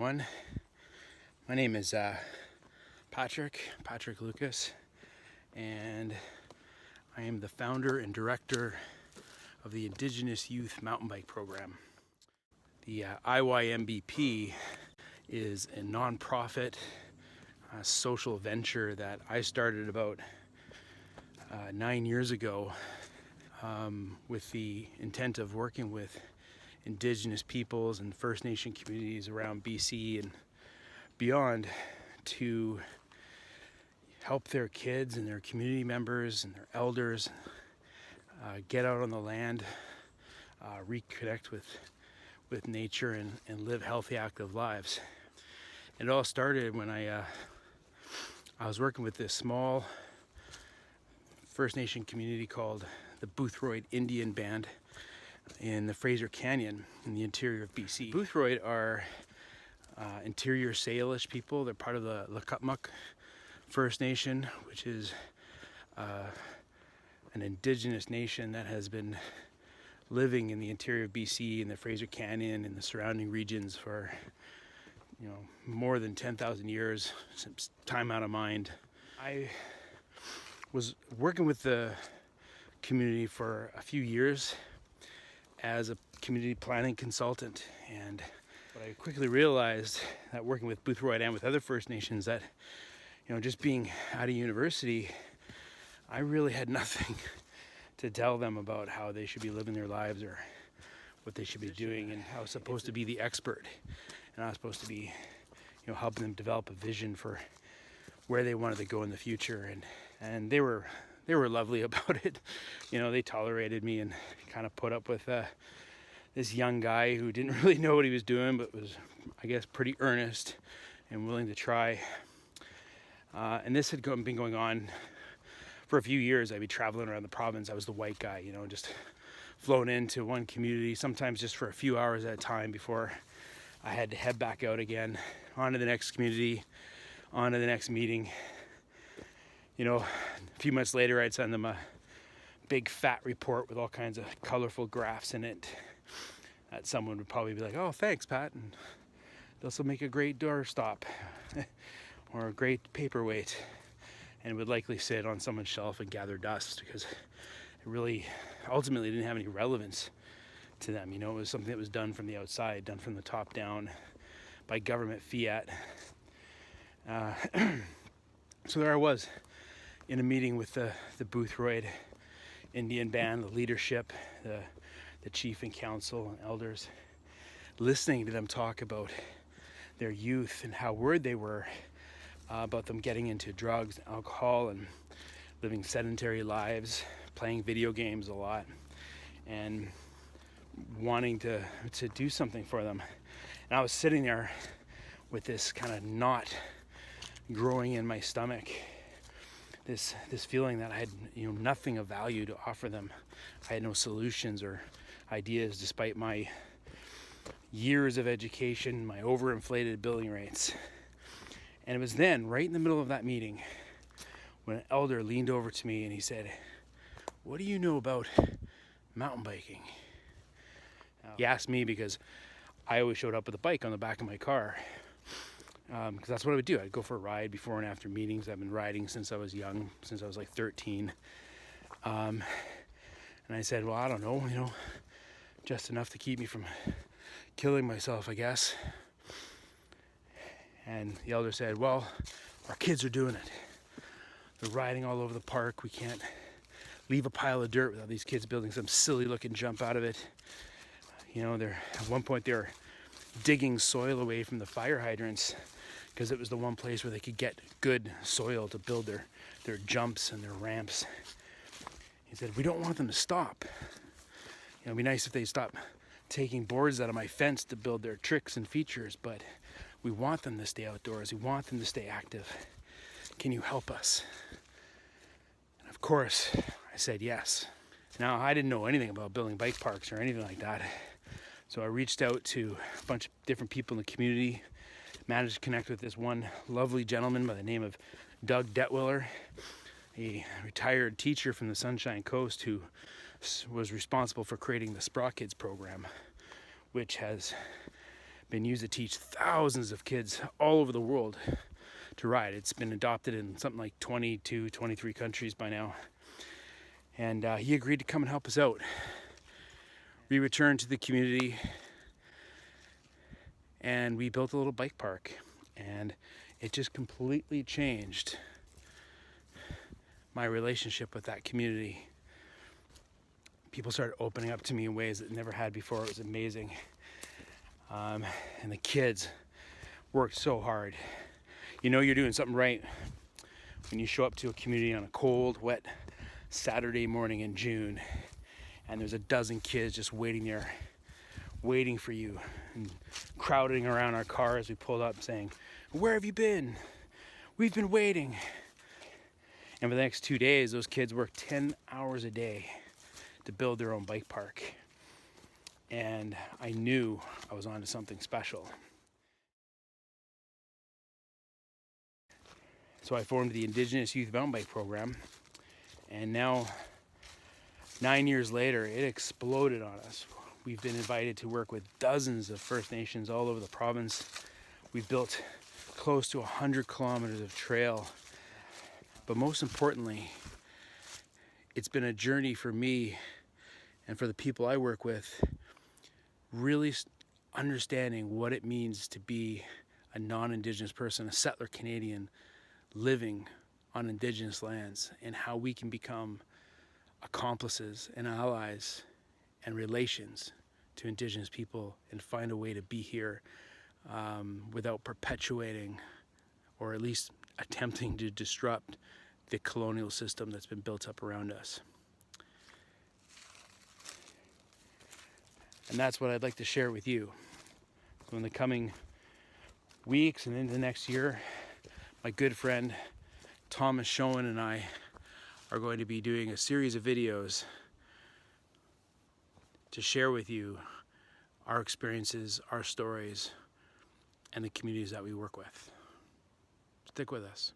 everyone. My name is Patrick Lucas, and I am the founder and director of the Indigenous Youth Mountain Bike Program. The IYMBP is a nonprofit social venture that I started about 9 years ago with the intent of working with Indigenous peoples and First Nation communities around BC and beyond to help their kids and their community members and their elders get out on the land, reconnect with nature and live healthy, active lives. And it all started when I was working with this small First Nation community called the Boothroyd Indian Band in the Fraser Canyon in the interior of BC. Boothroyd are interior Salish people. They're part of the Lakutmuk First Nation, which is an indigenous nation that has been living in the interior of BC in the Fraser Canyon and the surrounding regions for more than 10,000 years, since time out of mind. I was working with the community for a few years as a community planning consultant, and what I quickly realized that working with Boothroyd and with other First Nations that just being out of university, I really had nothing to tell them about how they should be living their lives or what they should be doing, and I was supposed to be the expert, and I was supposed to be helping them develop a vision for where they wanted to go in the future, and they were lovely about it. They tolerated me and kind of put up with this young guy who didn't really know what he was doing, but was, I guess, pretty earnest and willing to try. And this had been going on for a few years. I'd be traveling around the province. I was the white guy, just flown into one community, sometimes just for a few hours at a time before I had to head back out again, on to the next community, on to the next meeting. A few months later, I'd send them a big fat report with all kinds of colorful graphs in it that someone would probably be like, "Oh, thanks, Pat, and this will make a great doorstop or a great paperweight," and would likely sit on someone's shelf and gather dust because it really ultimately didn't have any relevance to them. It was something that was done from the outside, done from the top down by government fiat. So there I was in a meeting with the Boothroyd Indian Band, the leadership, the chief and council and elders, listening to them talk about their youth and how worried they were about them getting into drugs and alcohol and living sedentary lives, playing video games a lot, and wanting to do something for them. And I was sitting there with this kind of knot growing in my stomach, this feeling that I had nothing of value to offer them. I had no solutions or ideas despite my years of education, my overinflated billing rates. And it was then, right in the middle of that meeting, when an elder leaned over to me and he said, "What do you know about mountain biking?" He asked me because I always showed up with a bike on the back of my car, because that's what I would do. I'd go for a ride before and after meetings. I've been riding since I was young, since I was like 13. And I said, "Well, I don't know, just enough to keep me from killing myself, I guess." And the elder said, "Well, our kids are doing it. They're riding all over the park. We can't leave a pile of dirt without these kids building some silly looking jump out of it. At one point they were digging soil away from the fire hydrants because it was the one place where they could get good soil to build their jumps and their ramps." He said, "We don't want them to stop. It'd be nice if they stop taking boards out of my fence to build their tricks and features, but we want them to stay outdoors. We want them to stay active. Can you help us?" And of course, I said yes. Now, I didn't know anything about building bike parks or anything like that. So I reached out to a bunch of different people in the community, managed to connect with this one lovely gentleman by the name of Doug Detwiller, a retired teacher from the Sunshine Coast who was responsible for creating the Spraw Kids program, which has been used to teach thousands of kids all over the world to ride. It's been adopted in something like 22, 23 countries by now. And he agreed to come and help us out. We returned to the community and we built a little bike park, and it just completely changed my relationship with that community. People started opening up to me in ways that never had before. It was amazing. And the kids worked so hard. You know you're doing something right when you show up to a community on a cold, wet Saturday morning in June, and there's a dozen kids just waiting there, waiting for you, and crowding around our car as we pulled up saying, "Where have you been? We've been waiting." And for the next 2 days, those kids worked 10 hours a day to build their own bike park. And I knew I was onto something special. So I formed the Indigenous Youth Mountain Bike Program, and now 9 years later, it exploded on us. We've been invited to work with dozens of First Nations all over the province. We've built close to 100 kilometers of trail. But most importantly, it's been a journey for me and for the people I work with, really understanding what it means to be a non-Indigenous person, a settler Canadian living on Indigenous lands, and how we can become accomplices and allies and relations to Indigenous people and find a way to be here without perpetuating or at least attempting to disrupt the colonial system that's been built up around us. And that's what I'd like to share with you. So in the coming weeks and into next year, my good friend Thomas Schoen and I are going to be doing a series of videos to share with you our experiences, our stories, and the communities that we work with. Stick with us.